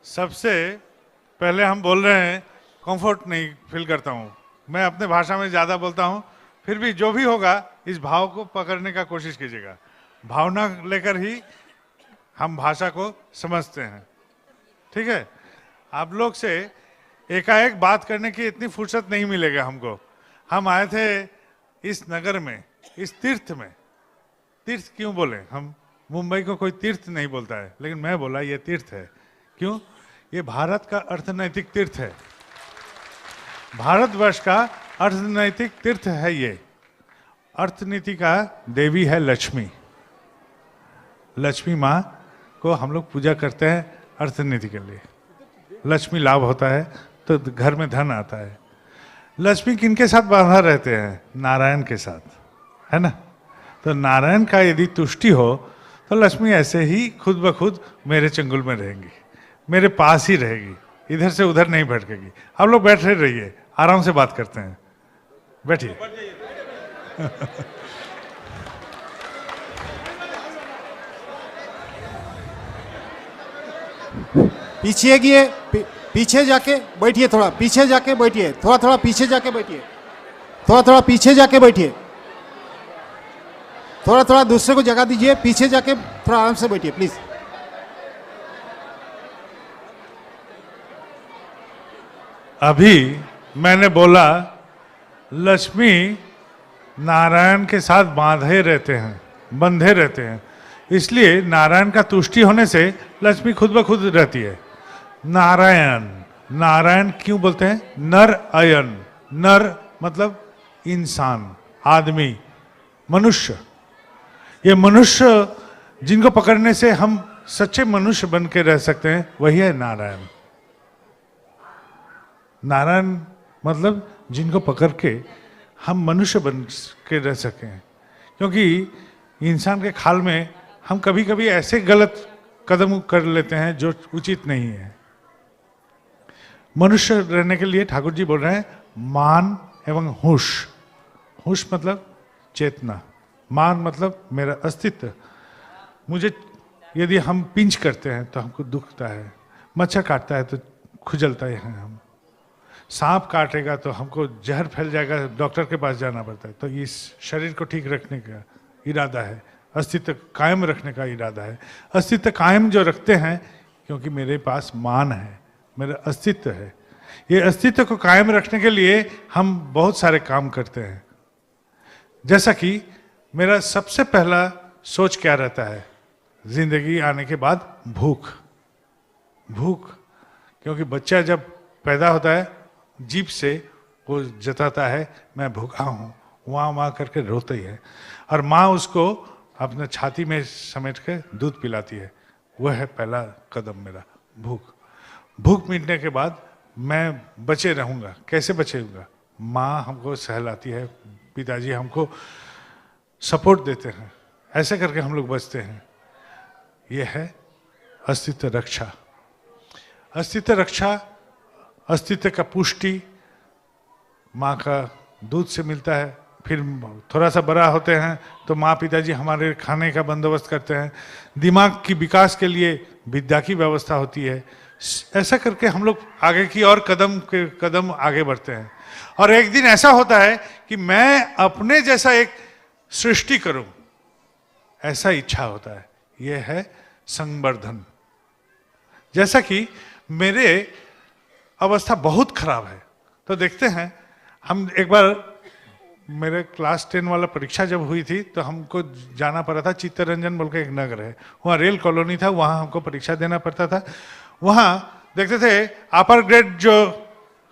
सबसे पहले हम बोल रहे हैं, कंफर्ट नहीं फील करता हूँ। मैं अपने भाषा में ज़्यादा बोलता हूँ, फिर भी जो भी होगा इस भाव को पकड़ने का कोशिश कीजिएगा। भावना लेकर ही हम भाषा को समझते हैं, ठीक है। आप लोग से एकाएक बात करने की इतनी फुर्सत नहीं मिलेगा हमको। हम आए थे इस नगर में, इस तीर्थ में। तीर्थ क्यों बोले? हम मुंबई को कोई तीर्थ नहीं बोलता है, लेकिन मैं बोला ये तीर्थ है। क्यों? ये भारत का अर्थनैतिक तीर्थ है, भारतवर्ष का अर्थनैतिक तीर्थ है। ये अर्थनीति का देवी है लक्ष्मी। लक्ष्मी माँ को हम लोग पूजा करते हैं अर्थनीति के लिए। लक्ष्मी लाभ होता है तो घर में धन आता है। लक्ष्मी किनके साथ बांधा रहते हैं? नारायण के साथ, है ना। तो नारायण का यदि तुष्टि हो तो लक्ष्मी ऐसे ही खुद ब खुद मेरे चंगुल में रहेंगी, मेरे पास ही रहेगी, इधर से उधर नहीं भटकेगी। आप लोग बैठे रहिए, आराम से बात करते हैं, बैठिए। पीछे गिए, पीछे जाके बैठिए, थोड़ा पीछे जाके बैठिए, थोड़ा पीछे जाके बैठिए, थोड़ा पीछे जाके बैठिए, थोड़ा दूसरे को जगह दीजिए, पीछे जाके थोड़ा आराम से बैठिए प्लीज। अभी मैंने बोला लक्ष्मी नारायण के साथ बंधे रहते हैं, इसलिए नारायण का तुष्टि होने से लक्ष्मी खुद ब खुद रहती है। नारायण, नारायण क्यों बोलते हैं? नर अयन, नर मतलब इंसान, आदमी, मनुष्य। ये मनुष्य जिनको पकड़ने से हम सच्चे मनुष्य बन के रह सकते हैं, वही है नारायण। नारायण मतलब जिनको पकड़ के हम मनुष्य बन के रह सकें। क्योंकि इंसान के खाल में हम कभी कभी ऐसे गलत कदम कर लेते हैं जो उचित नहीं है। मनुष्य रहने के लिए ठाकुर जी बोल रहे हैं मान एवं होश। होश मतलब चेतना, मान मतलब मेरा अस्तित्व। मुझे यदि हम पिंच करते हैं तो हमको दुखता है, मच्छर काटता है तो खुजलता है हम, सांप काटेगा तो हमको जहर फैल जाएगा, डॉक्टर के पास जाना पड़ता है। तो इस शरीर को ठीक रखने का इरादा है, अस्तित्व कायम रखने का इरादा है। अस्तित्व कायम जो रखते हैं क्योंकि मेरे पास मान है, मेरा अस्तित्व है। ये अस्तित्व को कायम रखने के लिए हम बहुत सारे काम करते हैं। जैसा कि मेरा सबसे पहला सोच क्या रहता है जिंदगी आने के बाद? भूख। भूख, क्योंकि बच्चा जब पैदा होता है जीभ से वो जताता है मैं भूखा हूँ, वहाँ करके रोता ही है, और माँ उसको अपने छाती में समेट के दूध पिलाती है। वह है पहला कदम मेरा, भूख। भूख मिटने के बाद मैं बचे रहूँगा। कैसे बचे रहूँगा? माँ हमको सहलाती है, पिताजी हमको सपोर्ट देते हैं, ऐसे करके हम लोग बचते हैं। यह है अस्तित्व रक्षा। अस्तित्व रक्षा, अस्तित्व का पुष्टि माँ का दूध से मिलता है। फिर थोड़ा सा बड़ा होते हैं तो माँ पिताजी हमारे खाने का बंदोबस्त करते हैं। दिमाग की विकास के लिए विद्या की व्यवस्था होती है। ऐसा करके हम लोग आगे की और कदम आगे बढ़ते हैं। और एक दिन ऐसा होता है कि मैं अपने जैसा एक सृष्टि करूं, ऐसा इच्छा होता है। यह है संवर्धन। जैसा कि मेरे अवस्था बहुत खराब है, तो देखते हैं हम एक बार, मेरे क्लास 10 वाला परीक्षा जब हुई थी तो हमको जाना पड़ा था, चित्तरंजन बोल के एक नगर है, वहाँ रेल कॉलोनी था, वहाँ हमको परीक्षा देना पड़ता था। वहाँ देखते थे अपर ग्रेड जो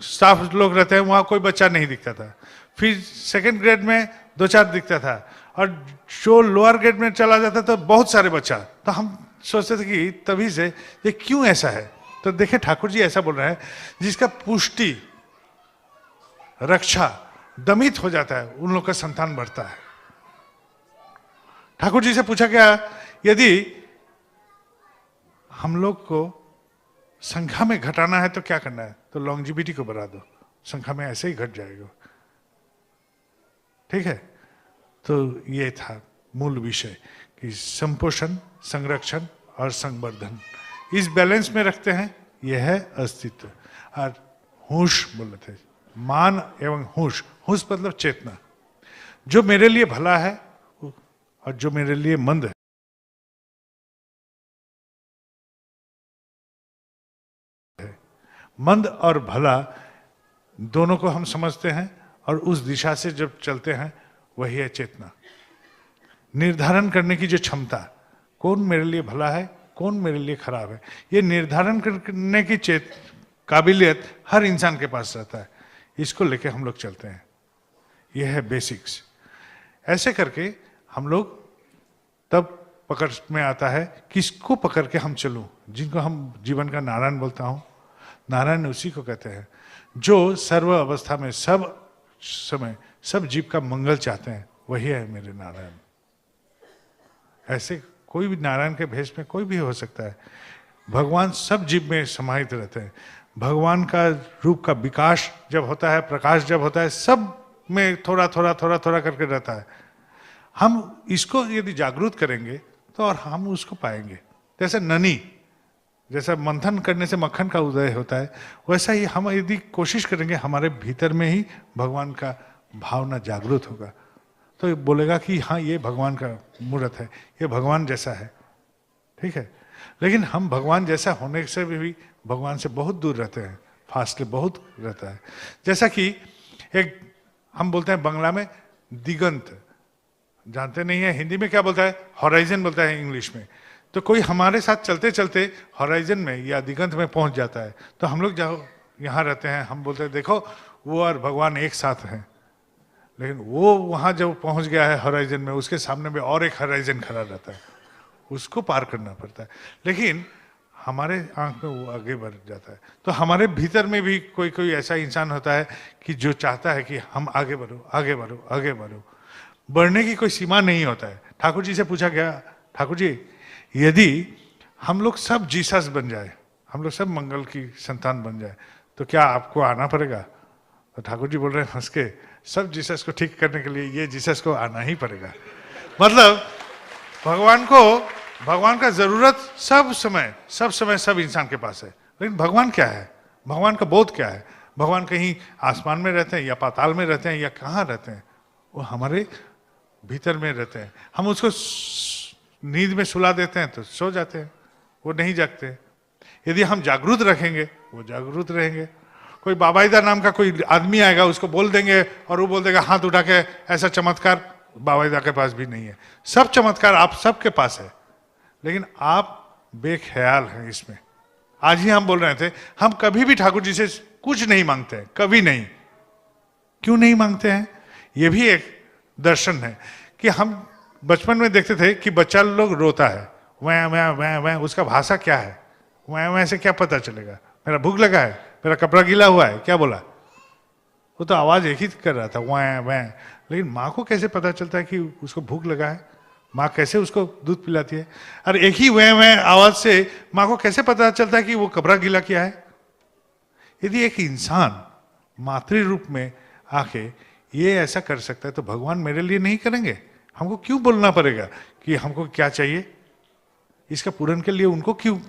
स्टाफ लोग रहते हैं वहाँ कोई बच्चा नहीं दिखता था। फिर सेकंड ग्रेड में 2-4 दिखता था, और जो लोअर ग्रेड में चला जाता तो बहुत सारे बच्चा। तो हम सोचते थे कि तभी से ये क्यों ऐसा है। तो देखे ठाकुर जी ऐसा बोल रहे हैं, जिसका पुष्टि रक्षा दमित हो जाता है उन लोग का संतान बढ़ता है। ठाकुर जी से पूछा गया यदि हम लोग को संख्या में घटाना है तो क्या करना है? तो लॉन्जिविटी को बढ़ा दो, संख्या में ऐसे ही घट जाएगा। ठीक है, तो ये था मूल विषय कि संपोषण, संरक्षण और संवर्धन, इस बैलेंस में रखते हैं यह है अस्तित्व। और होश बोले थे, मान एवं होश। होश मतलब चेतना, जो मेरे लिए भला है और जो मेरे लिए मंद है। मंद और भला दोनों को हम समझते हैं और उस दिशा से जब चलते हैं, वही है चेतना। निर्धारण करने की जो क्षमता, कौन मेरे लिए भला है, कौन मेरे लिए खराब है, ये निर्धारण करने की काबिलियत हर इंसान के पास रहता है। इसको लेके हम लोग चलते हैं, यह है बेसिक्स। ऐसे करके हम लोग तब पकड़ में आता है, किसको पकड़ के हम चलूं, जिनको हम जीवन का नारायण बोलता हूं। नारायण उसी को कहते हैं जो सर्व अवस्था में, सब समय, सब जीव का मंगल चाहते हैं, वही है मेरे नारायण। ऐसे कोई भी नारायण के भेष में कोई भी हो सकता है। भगवान सब जीव में समाहित रहते हैं। भगवान का रूप का विकास जब होता है, प्रकाश जब होता है, सब में थोड़ा थोड़ा थोड़ा थोड़ा करके रहता है। हम इसको यदि जागरूक करेंगे तो और हम उसको पाएंगे। जैसे ननी, जैसा मंथन करने से मक्खन का उदय होता है, वैसा ही हम यदि कोशिश करेंगे, हमारे भीतर में ही भगवान का भावना जागृत होगा, तो ये बोलेगा कि हाँ, ये भगवान का मूर्त है, ये भगवान जैसा है। ठीक है, लेकिन हम भगवान जैसा होने से भी भगवान से बहुत दूर रहते हैं, फासले बहुत रहता है। जैसा कि एक हम बोलते हैं बंगला में दिगंत, जानते नहीं है हिंदी में क्या बोलता है, हॉराइजन बोलता है इंग्लिश में। तो कोई हमारे साथ चलते चलते हॉराइजन में या दिगंत में पहुंच जाता है, तो हम लोग जहाँ यहाँ रहते हैं, हम बोलते हैं देखो वो और भगवान एक साथ हैं। लेकिन वो वहाँ जब पहुंच गया है हॉराइजन में, उसके सामने में और एक हॉराइजन खड़ा रहता है, उसको पार करना पड़ता है। लेकिन हमारे आंख में वो आगे बढ़ जाता है। तो हमारे भीतर में भी कोई कोई ऐसा इंसान होता है कि जो चाहता है कि हम आगे बढ़ो, आगे बढ़ो, आगे बढ़ो। बढ़ने की कोई सीमा नहीं होता है। ठाकुर जी से पूछा गया, ठाकुर जी यदि हम लोग सब जीसस बन जाए, हम लोग सब मंगल की संतान बन जाए, तो क्या आपको आना पड़ेगा? तो ठाकुर जी बोल रहे हैं हंस के, सब जीसस को ठीक करने के लिए ये जीसस को आना ही पड़ेगा। मतलब भगवान का जरूरत सब समय सब इंसान के पास है। लेकिन भगवान क्या है, भगवान का बोध क्या है? भगवान कहीं आसमान में रहते हैं या पाताल में रहते हैं या कहाँ रहते हैं? वो हमारे भीतर में रहते हैं। हम उसको नींद में सुला देते हैं तो सो जाते हैं, वो नहीं जागते। यदि हम जागरूक रखेंगे, वो जागरूक रहेंगे। कोई बाबाईदा नाम का कोई आदमी आएगा, उसको बोल देंगे और वो बोल देगा हाथ उठा के, ऐसा चमत्कार बाबाईदा के पास भी नहीं है। सब चमत्कार आप सबके पास है, लेकिन आप बेख्याल हैं इसमें। आज ही हम बोल रहे थे, हम कभी भी ठाकुर जी से कुछ नहीं मांगते हैं, कभी नहीं। क्यों नहीं मांगते हैं? ये भी एक दर्शन है कि हम बचपन में देखते थे कि बच्चा लोग रोता है, वह वह वह वह, उसका भाषा क्या है, वह वह से क्या पता चलेगा? मेरा भूख लगा है, मेरा कपड़ा गीला हुआ है, क्या बोला? वो तो आवाज एक ही कर रहा था, वह वह। लेकिन माँ को कैसे पता चलता है कि उसको भूख लगा है? माँ कैसे उसको दूध पिलाती है? और एक ही वह आवाज से माँ को कैसे पता चलता है कि वो कपड़ा गीला किया है? यदि एक इंसान मातृ रूप में आके ये ऐसा कर सकता है, तो भगवान मेरे लिए नहीं करेंगे? हमको क्यों बोलना पड़ेगा कि हमको क्या चाहिए? इसका पूर्ण के लिए उनको क्यों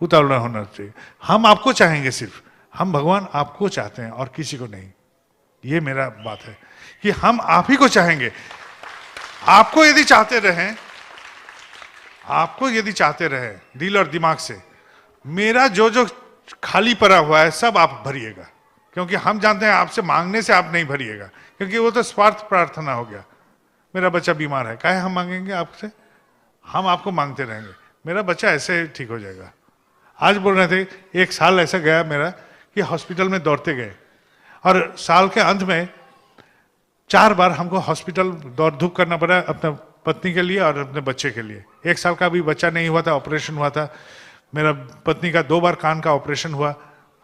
उतावला होना चाहिए? हम आपको चाहेंगे, सिर्फ हम भगवान आपको चाहते हैं और किसी को नहीं। ये मेरा बात है कि हम आप ही को चाहेंगे। आपको यदि चाहते रहें दिल और दिमाग से, मेरा जो जो खाली पड़ा हुआ है सब आप भरिएगा। क्योंकि हम जानते हैं आपसे मांगने से आप नहीं भरिएगा, क्योंकि वो तो स्वार्थ प्रार्थना हो गया। मेरा बच्चा बीमार है, काहे हम मांगेंगे आपसे? हम आपको मांगते रहेंगे, मेरा बच्चा ऐसे ठीक हो जाएगा। आज बोल रहे थे, एक साल ऐसा गया मेरा कि हॉस्पिटल में दौड़ते गए, और साल के अंत में 4 बार हमको हॉस्पिटल दौड़ धूप करना पड़ा, अपने पत्नी के लिए और अपने बच्चे के लिए। 1 साल का भी बच्चा नहीं हुआ था, ऑपरेशन हुआ था। मेरा पत्नी का 2 बार कान का ऑपरेशन हुआ,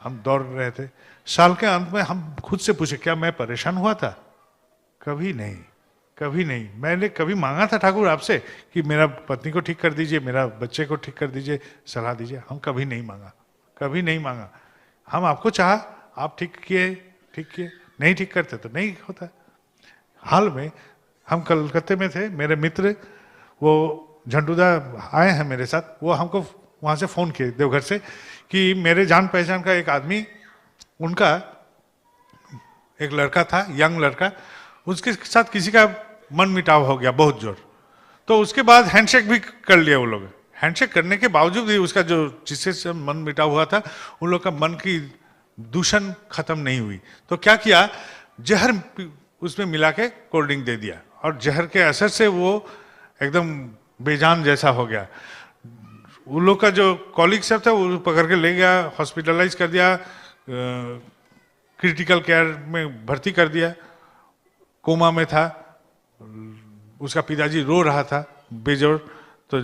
हम दौड़ रहे थे। साल के अंत में हम खुद से पूछे, क्या मैं परेशान हुआ था? कभी नहीं, कभी नहीं। मैंने कभी मांगा था ठाकुर आपसे कि मेरा पत्नी को ठीक कर दीजिए, मेरा बच्चे को ठीक कर दीजिए, सलाह दीजिए? हम कभी नहीं मांगा, कभी नहीं मांगा। हम आपको चाहा, आप ठीक किए, नहीं ठीक करते तो नहीं होता। हाल में हम कलकत्ते में थे, मेरे मित्र वो झंडूदा आए हैं मेरे साथ, वो हमको वहाँ से फ़ोन किए देवघर से कि मेरे जान पहचान का एक आदमी, उनका एक लड़का था, यंग लड़का, उसके साथ किसी का मन मिटाव हो गया बहुत जोर। तो उसके बाद हैंडशेक भी कर लिया वो लोग। हैंडशेक करने के बावजूद भी उसका जो जिससे से मन मिटाव हुआ था, उन लोग का मन की दूषण खत्म नहीं हुई। तो क्या किया, जहर उसमें मिला के कोल्ड ड्रिंक दे दिया, और जहर के असर से वो एकदम बेजान जैसा हो गया। उन लोग का जो कॉलीग सब था वो पकड़ के ले गया, हॉस्पिटलाइज कर दिया, क्रिटिकल केयर में भर्ती कर दिया, कोमा में था। उसका पिताजी रो रहा था बेजोर। तो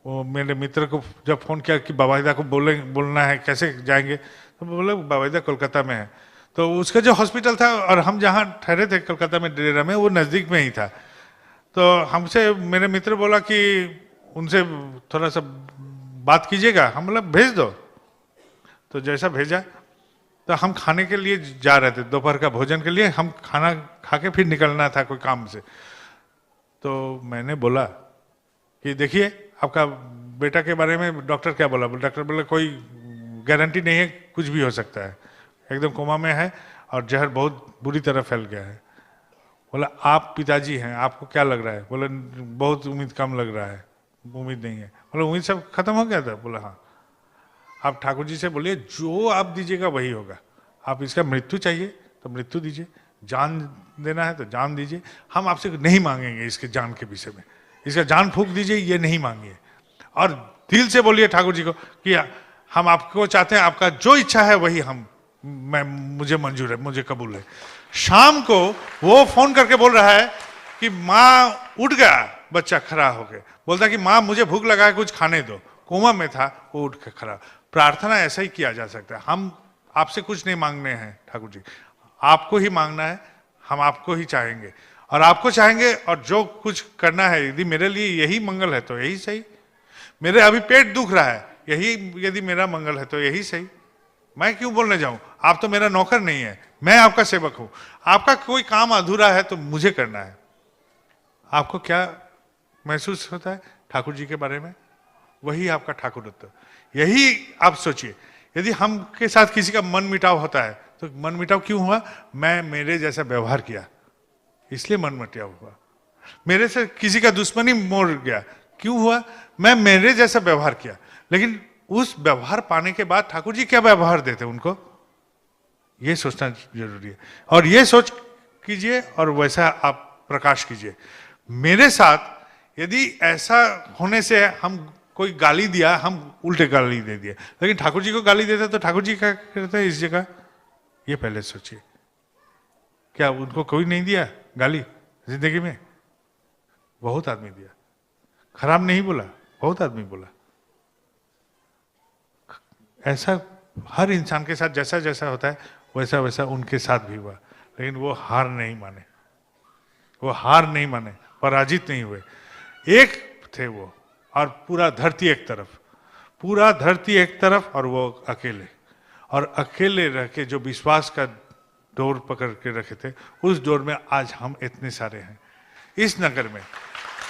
वो मेरे मित्र को जब फोन किया कि बाबाईदा को बोलना है, कैसे जाएंगे, तो बोले बाबाईदा कोलकाता में है। तो उसका जो हॉस्पिटल था और हम जहाँ ठहरे थे कोलकाता में डेरा में, वो नज़दीक में ही था। तो हमसे मेरे मित्र बोला कि उनसे थोड़ा सा बात कीजिएगा। हम बोला भेज दो। तो जैसा भेजा, तो हम खाने के लिए जा रहे थे, दोपहर का भोजन के लिए। हम खाना खा के फिर निकलना था कोई काम से। तो मैंने बोला कि देखिए आपका बेटा के बारे में डॉक्टर क्या बोला। डॉक्टर बोला कोई गारंटी नहीं है, कुछ भी हो सकता है, एकदम कोमा में है और जहर बहुत बुरी तरह फैल गया है। बोला आप पिताजी हैं, आपको क्या लग रहा है। बोला बहुत उम्मीद कम लग रहा है, उम्मीद नहीं है। बोला उम्मीद सब खत्म हो गया था। बोला हाँ। आप ठाकुर जी से बोलिए जो आप दीजिएगा वही होगा। आप इसका मृत्यु चाहिए तो मृत्यु दीजिए, जान देना है तो जान दीजिए। हम आपसे नहीं मांगेंगे इसके जान के विषय में, इसका जान फूंक दीजिए, ये नहीं मांगिए। और दिल से बोलिए ठाकुर जी को कि हम आपको चाहते हैं, आपका जो इच्छा है वही मुझे मंजूर है, मुझे कबूल है। शाम को वो फोन करके बोल रहा है कि माँ उठ गया, बच्चा खड़ा होके बोलता कि माँ मुझे भूख लगा है, कुछ खाने दो। कोमा में था, वो उठ के खड़ा। प्रार्थना ऐसा ही किया जा सकता है। हम आपसे कुछ नहीं मांगने हैं ठाकुर जी, आपको ही मांगना है। हम आपको ही चाहेंगे और आपको चाहेंगे, और जो कुछ करना है, यदि मेरे लिए यही मंगल है तो यही सही। मेरे अभी पेट दुख रहा है, यही यदि मेरा मंगल है तो यही सही। मैं क्यों बोलने जाऊं, आप तो मेरा नौकर नहीं है, मैं आपका सेवक हूं। आपका कोई काम अधूरा है तो मुझे करना है। आपको क्या महसूस होता है ठाकुर जी के बारे में, वही आपका ठाकुरत्व। यही आप सोचिए, यदि हम के साथ किसी का मन मिटाव होता है तो मन मिटाव क्यों हुआ, मैं मेरे जैसा व्यवहार किया इसलिए मन मिटाव हुआ। मेरे से किसी का दुश्मनी मोड़ गया, क्यों हुआ, मैं मेरे जैसा व्यवहार किया। लेकिन उस व्यवहार पाने के बाद ठाकुर जी क्या व्यवहार देते उनको, ये सोचना जरूरी है। और ये सोच कीजिए और वैसा आप प्रकाश कीजिए। मेरे साथ यदि ऐसा होने से हम कोई गाली दिया, हम उल्टे गाली दे दिए, लेकिन ठाकुर जी को गाली देते तो ठाकुर जी क्या करते हैं इस जगह, ये पहले सोचिए। क्या उनको कोई नहीं दिया गाली जिंदगी में? बहुत आदमी दिया। खराब नहीं बोला, बहुत आदमी बोला। ऐसा हर इंसान के साथ जैसा जैसा होता है वैसा वैसा उनके साथ भी हुआ। लेकिन वो हार नहीं माने, वो हार नहीं माने, पराजित नहीं हुए। एक थे वो, और पूरा धरती एक तरफ, पूरा धरती एक तरफ और वो अकेले। और अकेले रह के जो विश्वास का डोर पकड़ के रखे थे, उस डोर में आज हम इतने सारे हैं इस नगर में,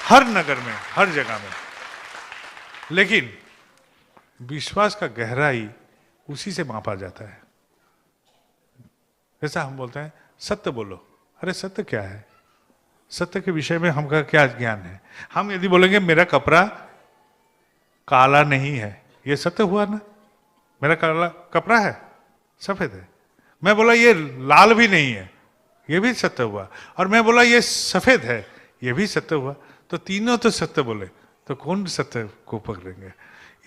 हर नगर में, हर जगह में। लेकिन विश्वास का गहराई उसी से मापा जाता है। जैसा हम बोलते हैं सत्य बोलो, अरे सत्य क्या है, सत्य के विषय में हमका क्या ज्ञान है। हम यदि बोलेंगे मेरा कपड़ा काला नहीं है, ये सत्य हुआ ना, मेरा काला कपड़ा है, सफेद है। मैं बोला ये लाल भी नहीं है, ये भी सत्य हुआ। और मैं बोला ये सफेद है, ये भी सत्य हुआ। तो तीनों तो सत्य बोले, तो कौन सत्य को पकड़ेंगे?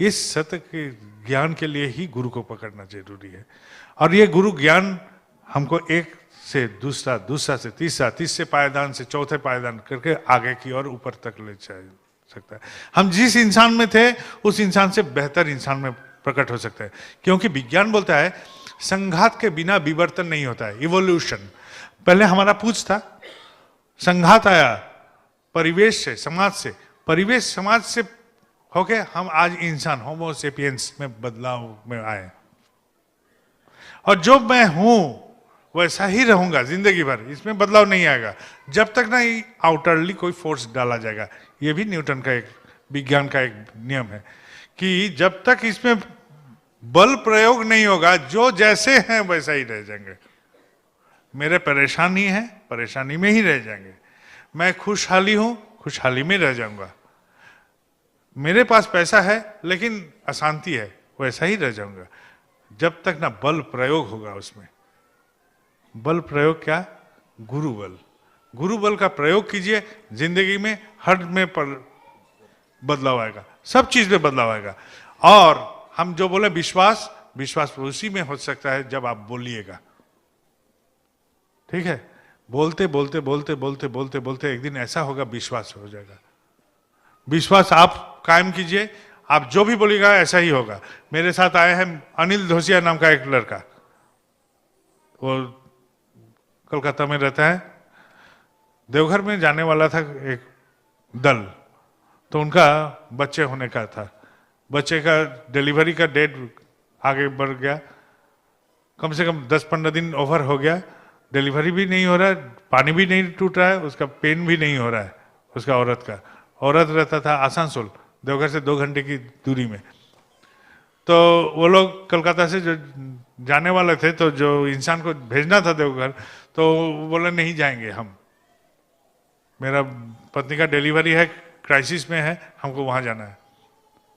इस सत्य के ज्ञान के लिए ही गुरु को पकड़ना जरूरी है। और ये गुरु ज्ञान हमको एक से दूसरा, दूसरा से तीसरा, तीसरे पायदान से चौथे पायदान करके आगे की और ऊपर तक ले जा सकता है। हम जिस इंसान में थे उस इंसान से बेहतर इंसान में प्रकट हो सकता है। क्योंकि विज्ञान बोलता है संघात के बिना विवर्तन नहीं होता है, इवोल्यूशन। पहले हमारा पूछ था, संघात आया परिवेश से, समाज से, परिवेश समाज से होके हम आज इंसान होमो सेपियंस में बदलाव में आए। और जो मैं हूं वैसा ही रहूंगा जिंदगी भर, इसमें बदलाव नहीं आएगा जब तक ना आउटरली कोई फोर्स डाला जाएगा। ये भी न्यूटन का एक विज्ञान का एक नियम है कि जब तक इसमें बल प्रयोग नहीं होगा, जो जैसे हैं वैसा ही रह जाएंगे। मेरे परेशानी है, परेशानी में ही रह जाएंगे। मैं खुशहाली हूं, खुशहाली में रह जाऊंगा। मेरे पास पैसा है लेकिन अशांति है, वैसा ही रह जाऊंगा। जब तक ना बल प्रयोग होगा उसमें। बल प्रयोग क्या? गुरु बल। गुरु बल का प्रयोग कीजिए, जिंदगी में हर में बदलाव आएगा, सब चीज में बदलाव आएगा। और हम जो बोले विश्वास, विश्वास उसी में हो सकता है जब आप बोलिएगा। ठीक है? बोलते बोलते बोलते बोलते बोलते बोलते एक दिन ऐसा होगा, विश्वास हो जाएगा। विश्वास आप कायम कीजिए, आप जो भी बोलिएगा ऐसा ही होगा। मेरे साथ आए हैं अनिल धोसिया नाम का एक लड़का, वो कोलकाता में रहता है। देवघर में जाने वाला था एक दल, तो उनका बच्चे होने का था। बच्चे का डिलीवरी का डेट आगे बढ़ गया, कम से कम 10-15 दिन ओवर हो गया। डिलीवरी भी नहीं हो रहा है, पानी भी नहीं टूट रहा है, उसका पेन भी नहीं हो रहा है उसका औरत का। औरत रहता था आसनसोल, देवघर से 2 घंटे की दूरी में। तो वो लोग कलकत्ता से जो जाने वाले थे, तो जो इंसान को भेजना था देवघर, तो बोले नहीं जाएंगे हम, मेरा पत्नी का डिलीवरी है, क्राइसिस में है, हमको वहां जाना है।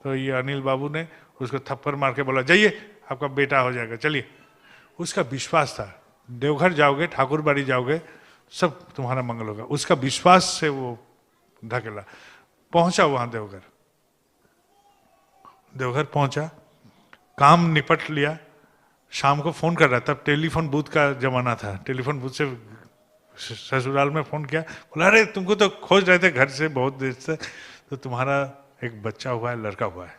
तो ये अनिल बाबू ने उसको थप्पड़ मार के बोला, जाइए आपका बेटा हो जाएगा, चलिए। उसका विश्वास था, देवघर जाओगे, ठाकुर बाड़ी जाओगे, सब तुम्हारा मंगल होगा। उसका विश्वास से वो ढकेला, पहुंचा वहां देवघर। देवघर पहुंचा, काम निपट लिया। शाम को फोन कर रहा, तब टेलीफोन बूथ का जमाना था। टेलीफोन बूथ से ससुराल में फोन किया, बोला अरे तुमको तो खोज रहे थे घर से बहुत देर से, तो तुम्हारा एक बच्चा हुआ है, लड़का हुआ है।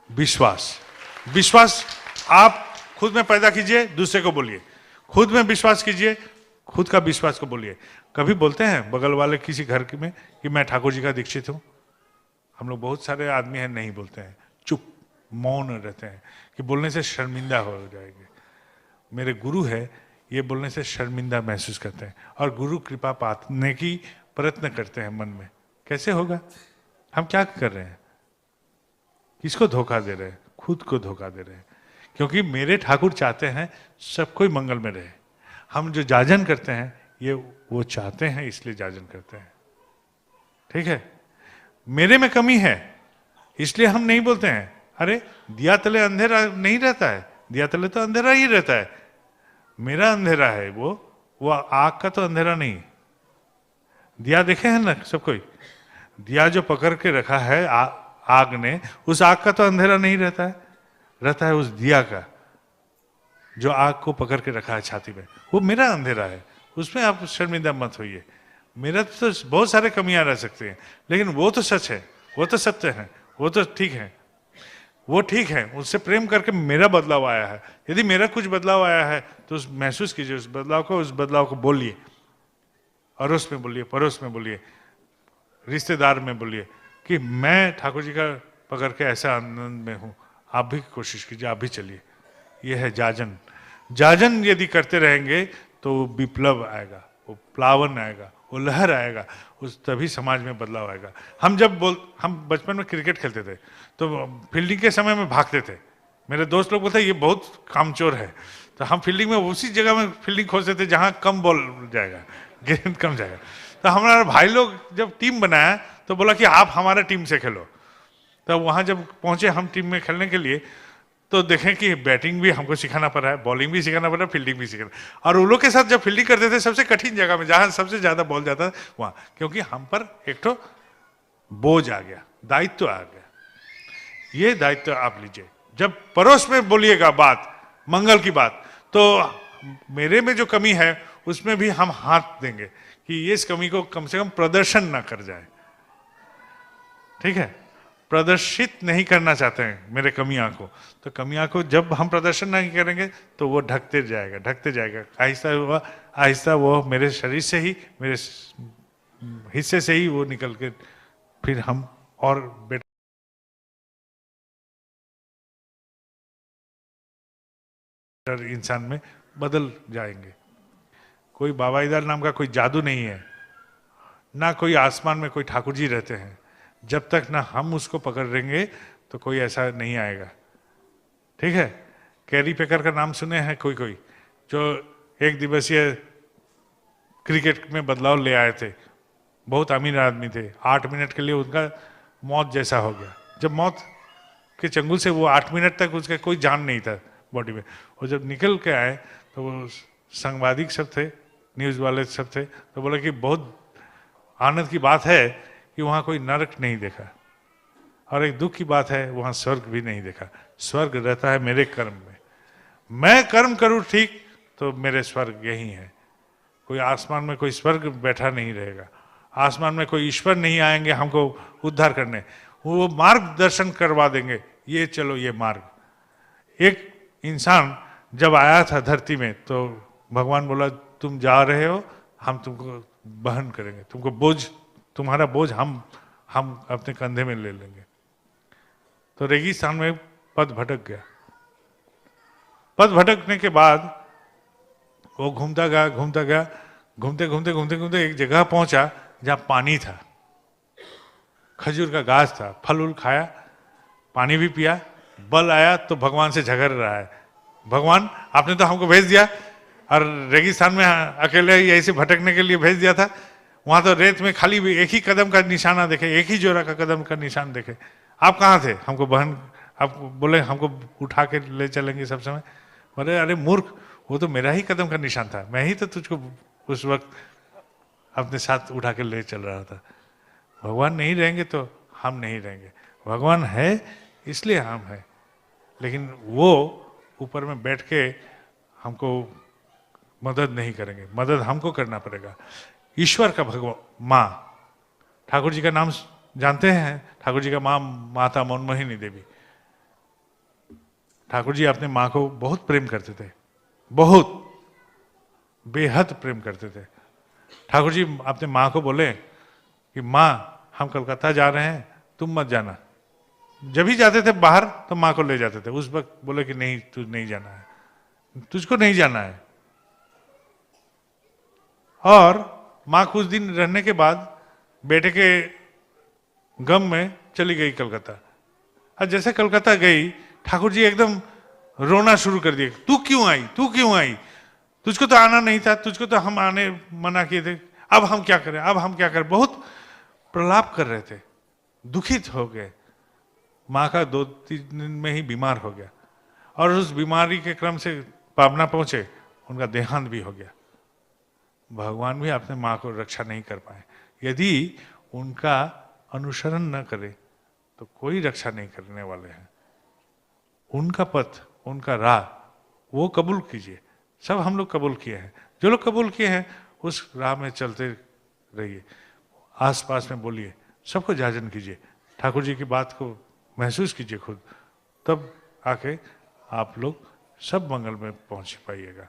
विश्वास, विश्वास आप खुद में पैदा कीजिए, दूसरे को बोलिए। खुद में विश्वास कीजिए, खुद का विश्वास को बोलिए। कभी बोलते हैं बगल वाले किसी घर में कि मैं ठाकुर जी का दीक्षित हूं? हम लोग बहुत सारे आदमी हैं नहीं बोलते हैं, चुप मौन रहते हैं कि बोलने से शर्मिंदा हो जाएंगे। मेरे गुरु है, ये बोलने से शर्मिंदा महसूस करते हैं और गुरु कृपा पाने की प्रयत्न करते हैं मन में। कैसे होगा? हम क्या कर रहे हैं? किसको धोखा दे रहे हैं? खुद को धोखा दे रहे हैं। क्योंकि मेरे ठाकुर चाहते हैं सब कोई मंगल में रहे। हम जो जाजन करते हैं ये वो चाहते हैं, इसलिए जाजन करते हैं। ठीक है? मेरे में कमी है इसलिए हम नहीं बोलते हैं। अरे दिया तले अंधेरा नहीं रहता है, दिया तले तो अंधेरा ही रहता है। मेरा अंधेरा है वो आग का तो अंधेरा नहीं। दिया देखे हैं ना सब कोई? दिया जो पकड़ के रखा है आग ने, उस आग का तो अंधेरा नहीं रहता है, रहता है उस दिया का जो आग को पकड़ के रखा है छाती में। वो मेरा अंधेरा है, उसमें आप शर्मिंदा मत होइए। मेरा तो बहुत सारे कमियां रह सकते हैं, लेकिन वो तो सच है, वो तो सत्य है, वो तो ठीक है, वो ठीक है। उससे प्रेम करके मेरा बदलाव आया है। यदि मेरा कुछ बदलाव आया है तो उस महसूस कीजिए उस बदलाव को, उस बदलाव को बोलिए, अड़ोस में बोलिए, पड़ोस में बोलिए, रिश्तेदार में बोलिए कि मैं ठाकुर जी का पकड़ के ऐसा आनंद में हूं। आप भी कोशिश कीजिए, आप भी चलिए। यह है जाजन। जाजन यदि करते रहेंगे तो विप्लव आएगा, वो प्लावन आएगा, वो लहर आएगा, उस तभी समाज में बदलाव आएगा। हम बचपन में क्रिकेट खेलते थे तो फील्डिंग के समय में भागते थे। मेरे दोस्त लोग बोलते ये बहुत कामचोर है, तो हम फील्डिंग में उसी जगह में फील्डिंग खोजते थे जहां कम बॉल जाएगा, गेंद कम जाएगा। तो हमारे भाई लोग जब टीम बनाया तो बोला कि आप हमारे टीम से खेलो। तो वहां जब पहुंचे हम टीम में खेलने के लिए, तो देखें कि बैटिंग भी हमको सिखाना पड़ रहा है, बॉलिंग भी सिखाना पड़ रहा है, फील्डिंग भी सिखाना। और उन लोग के साथ जब फील्डिंग करते थे सबसे कठिन जगह में, जहां सबसे ज्यादा बॉल जाता था वहां, क्योंकि हम पर एक तो बोझ आ गया, दायित्व आ गया। ये दायित्व आप लीजिए। जब पड़ोस में बोलिएगा बात, मंगल की बात, तो मेरे में जो कमी है उसमें भी हम हाथ देंगे कि इस कमी को कम से कम प्रदर्शन ना कर जाए। ठीक है? प्रदर्शित नहीं करना चाहते हैं मेरे कमियां को, तो कमियां को जब हम प्रदर्शन नहीं करेंगे तो वो ढकते जाएगा, ढकते जाएगा। आहिस्ता वो मेरे शरीर से ही, मेरे हिस्से से ही वो निकल के फिर हम और बेटर इंसान में बदल जाएंगे। कोई बाबाईदार नाम का कोई जादू नहीं है, ना कोई आसमान में कोई ठाकुर जी रहते हैं। जब तक ना हम उसको पकड़ लेंगे तो कोई ऐसा नहीं आएगा। ठीक है, कैरी पेकर का नाम सुने हैं कोई कोई, जो एक दिवसीय क्रिकेट में बदलाव ले आए थे, बहुत अमीर आदमी थे, 8 मिनट के लिए उनका मौत जैसा हो गया। जब मौत के चंगुल से वो 8 मिनट तक उसका कोई जान नहीं था बॉडी में, और जब निकल के आए तो वो संवादिक सब थे, न्यूज़ वाले सब थे, तो बोले कि बहुत आनंद की बात है कि वहाँ कोई नरक नहीं देखा, और एक दुख की बात है वहाँ स्वर्ग भी नहीं देखा। स्वर्ग रहता है मेरे कर्म में, मैं कर्म करूँ ठीक तो मेरे स्वर्ग यही है। कोई आसमान में कोई स्वर्ग बैठा नहीं रहेगा, आसमान में कोई ईश्वर नहीं आएंगे हमको उद्धार करने, वो मार्गदर्शन करवा देंगे, ये चलो ये मार्ग। एक इंसान जब आया था धरती में तो भगवान बोला तुम जा रहे हो, हम तुमको वहन करेंगे, तुमको बोझ, तुम्हारा बोझ हम अपने कंधे में ले लेंगे। तो रेगिस्तान में पद भटक गया। पद भटकने के बाद वो घूमता गया, घूमते घूमते एक जगह पहुंचा जहां पानी था, खजूर का गाछ था, फल उल खाया, पानी भी पिया, बल आया तो भगवान से झगड़ रहा है, भगवान आपने तो हमको भेज दिया और रेगिस्तान में अकेले ही ऐसे भटकने के लिए भेज दिया था, वहां तो रेत में खाली भी एक ही कदम का निशाना देखे, एक ही जोरा का कदम का निशान देखे, आप कहाँ थे? हमको बहन, आप बोले हमको उठा के ले चलेंगे सब समय। बोले अरे मूर्ख, वो तो मेरा ही कदम का निशान था, मैं ही तो तुझको उस वक्त अपने साथ उठा के ले चल रहा था। भगवान नहीं रहेंगे तो हम नहीं रहेंगे, भगवान है इसलिए हम हैं, लेकिन वो ऊपर में बैठ के हमको मदद नहीं करेंगे, मदद हमको करना पड़ेगा। ईश्वर का भगवान माँ, ठाकुर जी का नाम जानते हैं? ठाकुर जी का माँ माता मनमोहिनी देवी। ठाकुर जी अपने माँ को बहुत प्रेम करते थे, बहुत बेहद प्रेम करते थे। ठाकुर जी अपने माँ को बोले कि माँ हम कलकत्ता जा रहे हैं, तुम मत जाना। जब भी जाते थे बाहर तो माँ को ले जाते थे, उस वक्त बोले कि नहीं तुझ नहीं जाना है, तुझको नहीं जाना है। और माँ कुछ दिन रहने के बाद बेटे के गम में चली गई कलकत्ता। और जैसे कलकत्ता गई, ठाकुर जी एकदम रोना शुरू कर दिए, तू क्यों आई, तू क्यों आई, तुझको तो आना नहीं था, तुझको तो हम आने मना किए थे, अब हम क्या करें, अब हम क्या करें। बहुत प्रलाप कर रहे थे, दुखित हो गए। माँ का 2-3 दिन में ही बीमार हो गया, और उस बीमारी के क्रम से पावना पहुंचे, उनका देहांत भी हो गया। भगवान भी अपने माँ को रक्षा नहीं कर पाए। यदि उनका अनुसरण न करे तो कोई रक्षा नहीं करने वाले हैं। उनका पथ, उनका राह वो कबूल कीजिए। सब हम लोग कबूल किए हैं, जो लोग कबूल किए हैं उस राह में चलते रहिए, आसपास में बोलिए, सबको जाजन कीजिए, ठाकुर जी की बात को महसूस कीजिए खुद, तब आके आप लोग सब मंगल में पहुंच पाइएगा।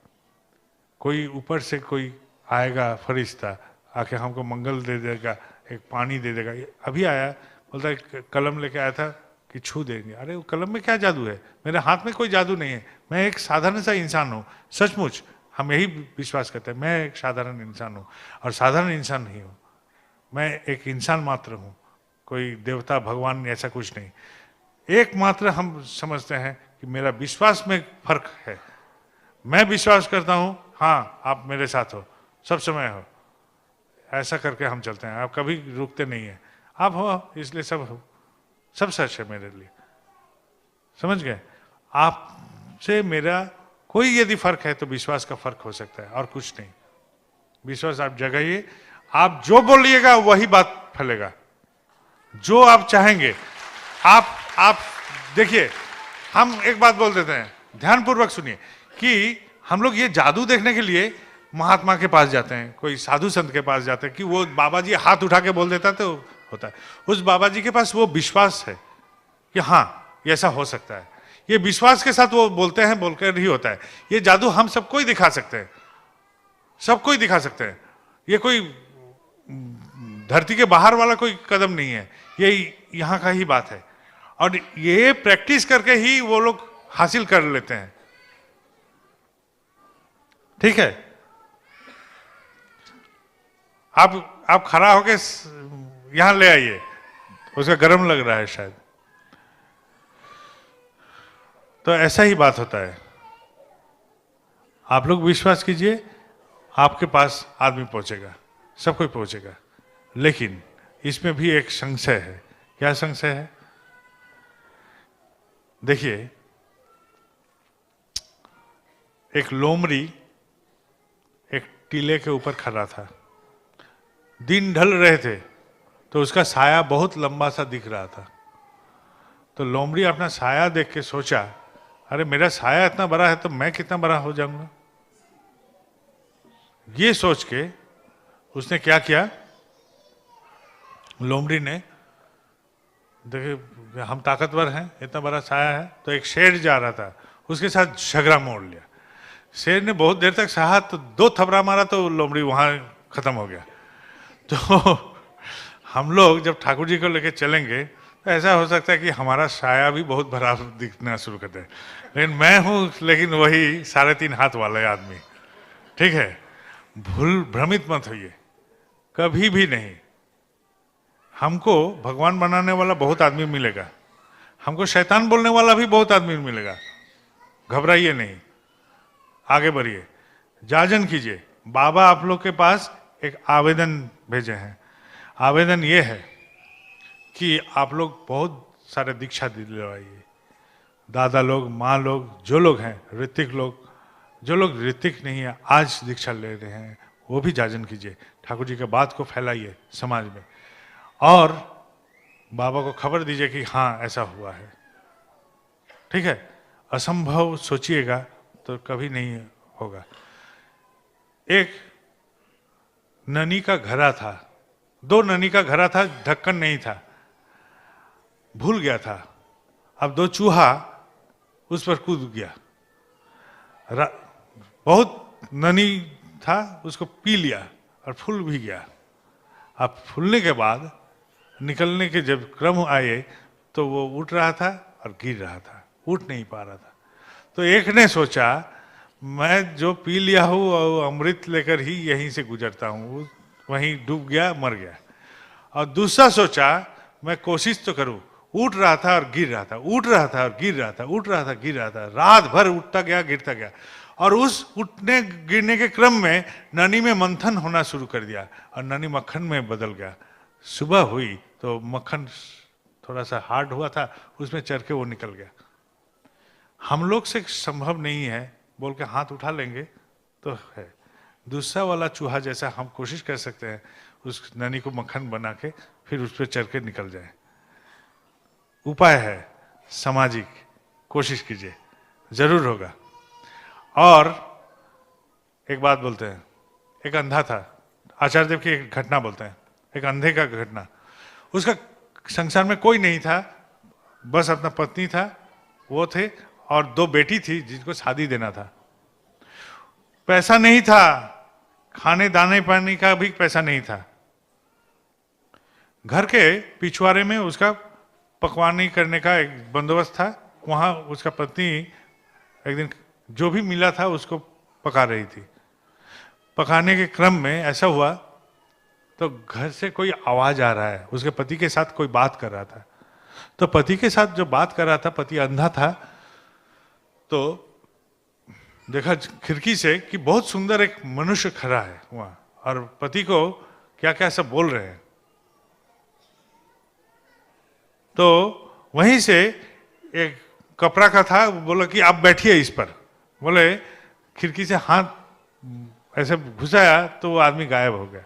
कोई ऊपर से कोई आएगा फरिश्ता, आके हमको मंगल दे देगा, एक पानी दे देगा। अभी आया, बोलता है कलम लेके आया था कि छू देंगे। अरे वो कलम में क्या जादू है, मेरे हाथ में कोई जादू नहीं है, मैं एक साधारण सा इंसान हूँ। सचमुच हम यही विश्वास करते हैं, मैं एक साधारण इंसान हूँ, और साधारण इंसान नहीं हूँ, मैं एक इंसान मात्र हूँ, कोई देवता भगवान ऐसा कुछ नहीं। एकमात्र हम समझते हैं कि मेरा विश्वास में फर्क है। मैं विश्वास करता हूँ हाँ आप मेरे साथ हो, सब समय हो, ऐसा करके हम चलते हैं। आप कभी रुकते नहीं है, आप हो इसलिए सब हो, सब सच है मेरे लिए। समझ गए? आपसे मेरा कोई यदि फर्क है तो विश्वास का फर्क हो सकता है, और कुछ नहीं। विश्वास आप जगाइए, आप जो बोलिएगा वही बात फैलेगा, जो आप चाहेंगे। आप देखिए, हम एक बात बोल देते हैं, ध्यानपूर्वक सुनिए, कि हम लोग ये जादू देखने के लिए महात्मा के पास जाते हैं, कोई साधु संत के पास जाते हैं कि वो बाबा जी हाथ उठा के बोल देता तो होता है। उस बाबा जी के पास वो विश्वास है कि हाँ ऐसा हो सकता है, ये विश्वास के साथ वो बोलते हैं, बोलकर ही होता है। ये जादू हम सबको ही दिखा सकते हैं, सबको ही दिखा सकते हैं। ये कोई धरती के बाहर वाला कोई कदम नहीं है, ये यहाँ का ही बात है, और ये प्रैक्टिस करके ही वो लोग हासिल कर लेते हैं। ठीक है, आप खड़ा होके यहाँ ले आइए, उसका गर्म लग रहा है शायद। तो ऐसा ही बात होता है। आप लोग विश्वास कीजिए, आपके पास आदमी पहुंचेगा, सब कोई पहुंचेगा, लेकिन इसमें भी एक संशय है। क्या संशय है? देखिए, एक लोमड़ी एक टीले के ऊपर खड़ा था, दिन ढल रहे थे, तो उसका साया बहुत लंबा सा दिख रहा था। तो लोमड़ी अपना साया देख के सोचा, अरे मेरा साया इतना बड़ा है तो मैं कितना बड़ा हो जाऊंगा। ये सोच के उसने क्या किया, लोमड़ी ने, देखिए हम ताकतवर हैं, इतना बड़ा साया है, तो एक शेर जा रहा था, उसके साथ झगड़ा मोड़ लिया। शेर ने बहुत देर तक सहा, तो 2 थपड़ा मारा तो लोमड़ी वहां खत्म हो गया। तो हम लोग जब ठाकुर जी को लेके चलेंगे तो ऐसा हो सकता है कि हमारा साया भी बहुत बड़ा दिखना शुरू कर दे, लेकिन मैं हूं लेकिन वही 3.5 हाथ वाले आदमी। ठीक है, भ्रमित मत होइए, कभी भी नहीं। हमको भगवान बनाने वाला बहुत आदमी मिलेगा, हमको शैतान बोलने वाला भी बहुत आदमी मिलेगा, घबराइए नहीं, आगे बढ़िए, जाजन कीजिए। बाबा आप लोग के पास एक आवेदन भेजे हैं। आवेदन ये है कि आप लोग बहुत सारे दीक्षा दिलवाइए, दादा लोग, माँ लोग, जो लोग हैं, ऋतिक लोग, जो लोग ऋतिक नहीं है आज दीक्षा ले रहे हैं, वो भी जाजन कीजिए, ठाकुर जी के बात को फैलाइए समाज में, और बाबा को खबर दीजिए कि हाँ ऐसा हुआ है। ठीक है, असंभव सोचिएगा तो कभी नहीं होगा। एक ननी का घड़ा था, 2 ननी का घड़ा था, ढक्कन नहीं था, भूल गया था। अब 2 चूहा उस पर कूद गया, बहुत ननी था, उसको पी लिया और फूल भी गया। अब फूलने के बाद निकलने के जब क्रम आए तो वो उठ रहा था और गिर रहा था, उठ नहीं पा रहा था। तो एक ने सोचा मैं जो पी लिया हूँ और अमृत लेकर ही यहीं से गुजरता हूँ, वहीं डूब गया, मर गया। और दूसरा सोचा मैं कोशिश तो करूँ, उठ रहा था और गिर रहा था, उठ रहा था और गिर रहा था, उठ रहा था गिर रहा था, रात भर उठता गया गिरता गया, और उस उठने गिरने के क्रम में ननी में मंथन होना शुरू कर दिया और ननी मक्खन में बदल गया। सुबह हुई तो मक्खन थोड़ा सा हार्ड हुआ था, उसमें चढ़ के वो निकल गया। हम लोग से संभव नहीं है बोल के हाथ उठा लेंगे तो है, दूसरा वाला चूहा जैसा हम कोशिश कर सकते हैं उस ननी को मक्खन बना के फिर उस पर चढ़ के निकल जाए। उपाय है सामाजिक, कोशिश कीजिए, जरूर होगा। और एक बात बोलते हैं, एक अंधा था, आचार्य देव की एक घटना बोलते हैं, एक अंधे का घटना। उसका संसार में कोई नहीं था, बस अपना पत्नी था, वो थे, और 2 बेटी थी जिनको शादी देना था। पैसा नहीं था, खाने दाने पानी का भी पैसा नहीं था। घर के पिछवाड़े में उसका पकवानी करने का एक बंदोबस्त था, वहां उसका पत्नी एक दिन जो भी मिला था उसको पका रही थी। पकाने के क्रम में ऐसा हुआ तो घर से कोई आवाज आ रहा है, उसके पति के साथ कोई बात कर रहा था। तो पति के साथ जो बात कर रहा था, पति अंधा था, तो देखा खिड़की से कि बहुत सुंदर एक मनुष्य खड़ा है वहां, और पति को क्या क्या सब बोल रहे हैं। तो वहीं से एक कपड़ा का था, बोला कि आप बैठिए इस पर। बोले, खिड़की से हाथ ऐसे घुसाया तो वो आदमी गायब हो गया।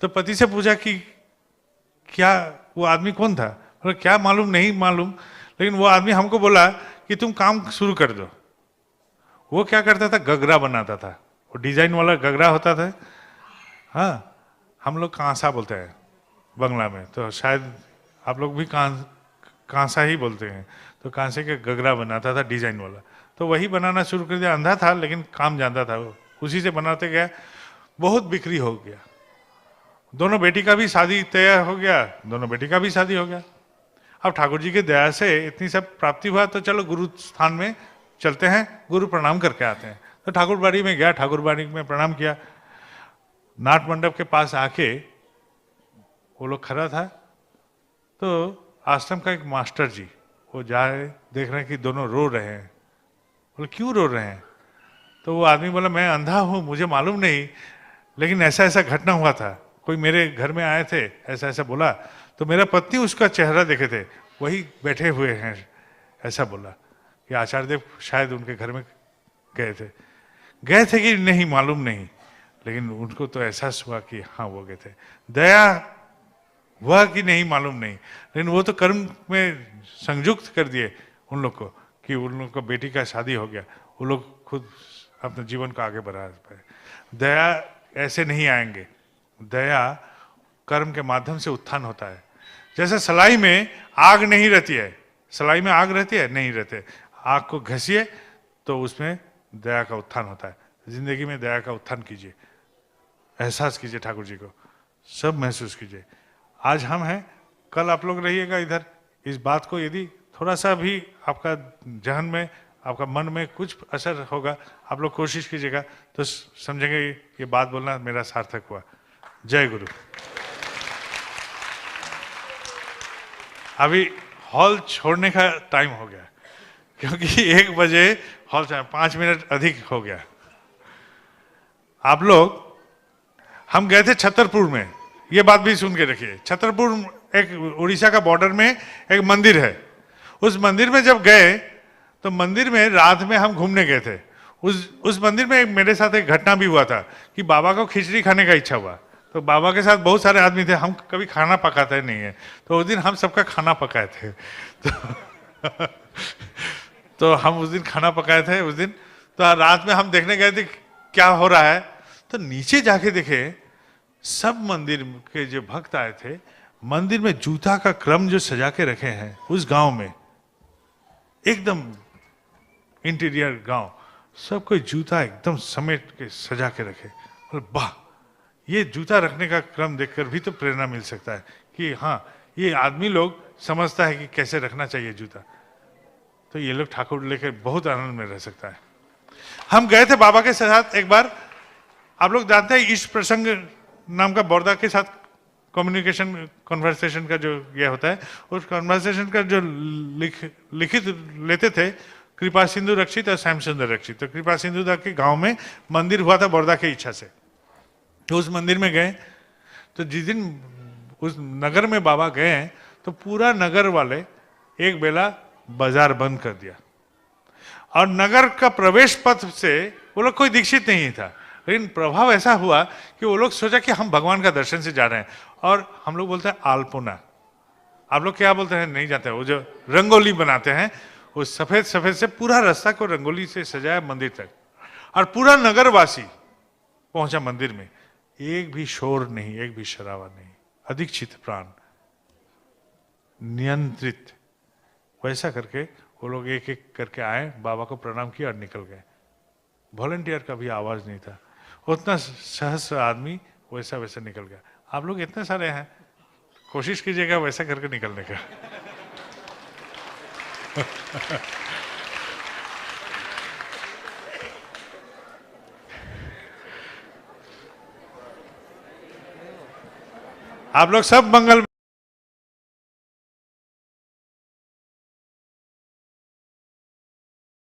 तो पति से पूछा कि क्या वो आदमी कौन था? बोले क्या मालूम, नहीं मालूम, लेकिन वो आदमी हमको बोला कि तुम काम शुरू कर दो। वो क्या करता था, गगरा बनाता था, वो डिजाइन वाला गगरा होता था। हाँ, हम लोग कांसा बोलते हैं बंगला में, तो शायद आप लोग भी कांसा ही बोलते हैं। तो कांसे के गगरा बनाता था डिजाइन वाला, तो वही बनाना शुरू कर दिया। अंधा था लेकिन काम जानता था, वो उसी से बनाते गया, बहुत बिक्री हो गया। दोनों बेटी का भी शादी तैयार हो गया, दोनों बेटी का भी शादी हो गया। अब ठाकुर जी की दया से इतनी सब प्राप्ति हुआ, तो चलो गुरु स्थान में चलते हैं, गुरु प्रणाम करके आते हैं। तो ठाकुर बाड़ी में गया, ठाकुर बाड़ी में प्रणाम किया। नाट मंडप के पास आके वो लोग खड़ा था, तो आश्रम का एक मास्टर जी वो जाए देख रहे हैं कि दोनों रो रहे हैं। बोले क्यों रो रहे हैं? तो वो आदमी बोला मैं अंधा हूँ, मुझे मालूम नहीं, लेकिन ऐसा ऐसा घटना हुआ था, कोई मेरे घर में आए थे, ऐसा ऐसा बोला, तो मेरा पत्नी उसका चेहरा देखे थे, वही बैठे हुए हैं, ऐसा बोला कि आचार्य देव शायद उनके घर में गए थे कि नहीं मालूम नहीं, लेकिन उनको तो एहसास हुआ कि हाँ वो गए थे। दया हुआ कि नहीं मालूम नहीं, लेकिन वो तो कर्म में संयुक्त कर दिए उन लोग को कि उन लोग को बेटी का शादी हो गया, वो लोग खुद अपने जीवन को आगे बढ़ा पाए। दया ऐसे नहीं आएंगे, दया कर्म के माध्यम से उत्थान होता है। जैसे सलाई में आग नहीं रहती है, सलाई में आग रहती है नहीं रहते, आग को घसिए तो उसमें दया का उत्थान होता है। जिंदगी में दया का उत्थान कीजिए, एहसास कीजिए, ठाकुर जी को सब महसूस कीजिए। आज हम हैं, कल आप लोग रहिएगा इधर। इस बात को यदि थोड़ा सा भी आपका जहन में, आपका मन में कुछ असर होगा, आप लोग कोशिश कीजिएगा तो समझेंगे ये बात बोलना मेरा सार्थक हुआ। जय गुरु। अभी हॉल छोड़ने का टाइम हो गया, क्योंकि 1 बजे हॉल 5 मिनट अधिक हो गया। आप लोग, हम गए थे छतरपुर में, ये बात भी सुन के रखिए। छतरपुर एक उड़ीसा का बॉर्डर में एक मंदिर है। उस मंदिर में जब गए तो मंदिर में रात में हम घूमने गए थे। उस मंदिर में मेरे साथ एक घटना भी हुआ था कि बाबा को खिचड़ी खाने का इच्छा हुआ। तो बाबा के साथ बहुत सारे आदमी थे, हम कभी खाना पकाते नहीं है, तो उस दिन हम सबका खाना पकाए थे। तो हम उस दिन खाना पकाए थे उस दिन। तो रात में हम देखने गए थे क्या हो रहा है, तो नीचे जाके देखे सब मंदिर के जो भक्त आए थे, मंदिर में जूता का क्रम जो सजा के रखे हैं उस गांव में, एकदम इंटीरियर गांव, सब कोई जूता एकदम समेट के सजा के रखे। और वाह, ये जूता रखने का क्रम देखकर भी तो प्रेरणा मिल सकता है कि हाँ, ये आदमी लोग समझता है कि कैसे रखना चाहिए जूता। तो ये लोग ठाकुर लेकर बहुत आनंद में रह सकता है। हम गए थे बाबा के साथ एक बार। आप लोग जानते हैं इस प्रसंग नाम का बड़ौदा के साथ कम्युनिकेशन कन्वर्सेशन का जो ये होता है, उस कन्वर्सेशन का जो लिखित लेते थे कृपा सिंधु रक्षित और श्याम सुंदर रक्षित। तो कृपा सिंधु दा के गांव में मंदिर हुआ था बड़ौदा की इच्छा से। तो उस मंदिर में गए, तो जिस दिन उस नगर में बाबा गए तो पूरा नगर वाले एक बेला बाजार बंद कर दिया, और नगर का प्रवेश पथ से वो लोग कोई दीक्षित नहीं था, लेकिन प्रभाव ऐसा हुआ कि वो लोग सोचा कि हम भगवान का दर्शन से जा रहे हैं। और हम लोग बोलते हैं आलपोना, आप लोग क्या बोलते हैं नहीं जानते, वो जो रंगोली बनाते हैं, वो सफेद सफेद से पूरा रास्ता को रंगोली से सजाया मंदिर तक, और पूरा नगरवासी पहुंचा मंदिर में। एक भी शोर नहीं, एक भी शराबा नहीं, अधिक चित्त प्राण नियंत्रित। वैसा करके वो लोग एक एक करके आए, बाबा को प्रणाम किया और निकल गए। वॉलंटियर का भी आवाज नहीं था, उतना सहस्र आदमी वैसा वैसा निकल गया। आप लोग इतने सारे हैं, कोशिश कीजिएगा वैसा करके निकलने का। आप लोग सब मंगल